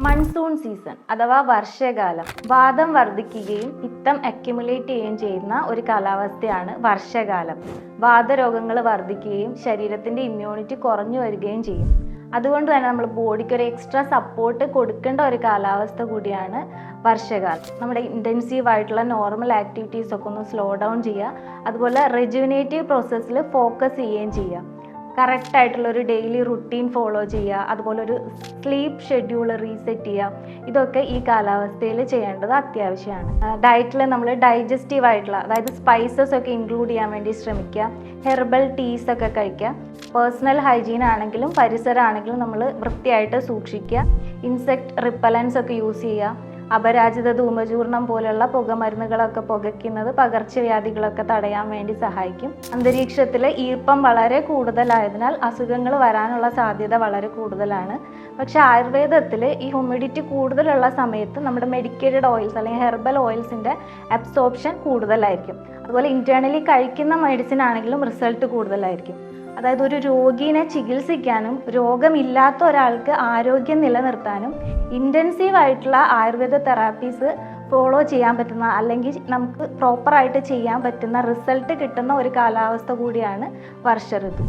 Monsoon season അഥവാ വർഷകാലം വാതം വർദ്ധിക്കുകയും പിത്തം അക്യുമുലേറ്റ് ചെയ്യുകയും ചെയ്യുന്ന ഒരു കാലാവസ്ഥയാണ് വർഷകാലം. വാതരോഗങ്ങൾ വർദ്ധിക്കുകയും ശരീരത്തിൻ്റെ ഇമ്മ്യൂണിറ്റി കുറഞ്ഞു വരികയും ചെയ്യും. അതുകൊണ്ട് തന്നെ നമ്മൾ ബോഡിക്ക് ഒരു എക്സ്ട്രാ സപ്പോർട്ട് കൊടുക്കേണ്ട ഒരു കാലാവസ്ഥ കൂടിയാണ് വർഷകാലം. നമ്മുടെ ഇൻറ്റൻസീവ് ആയിട്ടുള്ള നോർമൽ ആക്ടിവിറ്റീസ് ഒക്കെ ഒന്ന് സ്ലോ ഡൗൺ ചെയ്യുക, അതുപോലെ റെജുവിനേറ്റീവ് പ്രോസസ്സിൽ ഫോക്കസ് ചെയ്യുകയും ചെയ്യുക. കറക്റ്റായിട്ടുള്ളൊരു ഡെയിലി റുട്ടീൻ ഫോളോ ചെയ്യുക, അതുപോലെ ഒരു സ്ലീപ്പ് ഷെഡ്യൂൾ റീസെറ്റ് ചെയ്യുക. ഇതൊക്കെ ഈ കാലാവസ്ഥയിൽ ചെയ്യേണ്ടത് അത്യാവശ്യമാണ്. ഡയറ്റിൽ നമ്മൾ ഡൈജസ്റ്റീവ് ആയിട്ടുള്ള, അതായത് സ്പൈസസ് ഒക്കെ ഇൻക്ലൂഡ് ചെയ്യാൻ വേണ്ടി ശ്രമിക്കുക. ഹെർബൽ ടീസ് ഒക്കെ കഴിക്കുക. പേഴ്സണൽ ഹൈജീൻ ആണെങ്കിലും പരിസരമാണെങ്കിലും നമ്മൾ വൃത്തിയായിട്ട് സൂക്ഷിക്കുക. ഇൻസെക്ട് റിപ്പലൻസ് ഒക്കെ യൂസ് ചെയ്യുക. അപരാജിത ധൂമചൂർണം പോലുള്ള പുകമരുന്നുകളൊക്കെ പുകയ്ക്കുന്നത് പകർച്ചവ്യാധികളൊക്കെ തടയാൻ വേണ്ടി സഹായിക്കും. അന്തരീക്ഷത്തിൽ ഈർപ്പം വളരെ കൂടുതലായതിനാൽ അസുഖങ്ങൾ വരാനുള്ള സാധ്യത വളരെ കൂടുതലാണ്. പക്ഷെ ആയുർവേദത്തിൽ ഈ ഹ്യൂമിഡിറ്റി കൂടുതലുള്ള സമയത്ത് നമ്മുടെ മെഡിക്കേറ്റഡ് ഓയിൽസ് അല്ലെങ്കിൽ ഹെർബൽ ഓയിൽസിൻ്റെ അബ്സോർപ്ഷൻ കൂടുതലായിരിക്കും. അതുപോലെ ഇൻറ്റേർണലി കഴിക്കുന്ന മെഡിസിൻ ആണെങ്കിലും റിസൾട്ട് കൂടുതലായിരിക്കും. അതായത് ഒരു രോഗീനെ ചികിത്സിക്കാനും രോഗമില്ലാത്ത ഒരാൾക്ക് ആരോഗ്യം നിലനിർത്താനും ഇൻറ്റൻസീവ് ആയിട്ടുള്ള ആയുർവേദ തെറാപ്പീസ് ഫോളോ ചെയ്യാൻ പറ്റുന്ന, അല്ലെങ്കിൽ നമുക്ക് പ്രോപ്പറായിട്ട് ചെയ്യാൻ പറ്റുന്ന റിസൾട്ട് കിട്ടുന്ന ഒരു കാലാവസ്ഥ കൂടിയാണ് വർഷ ഋതു.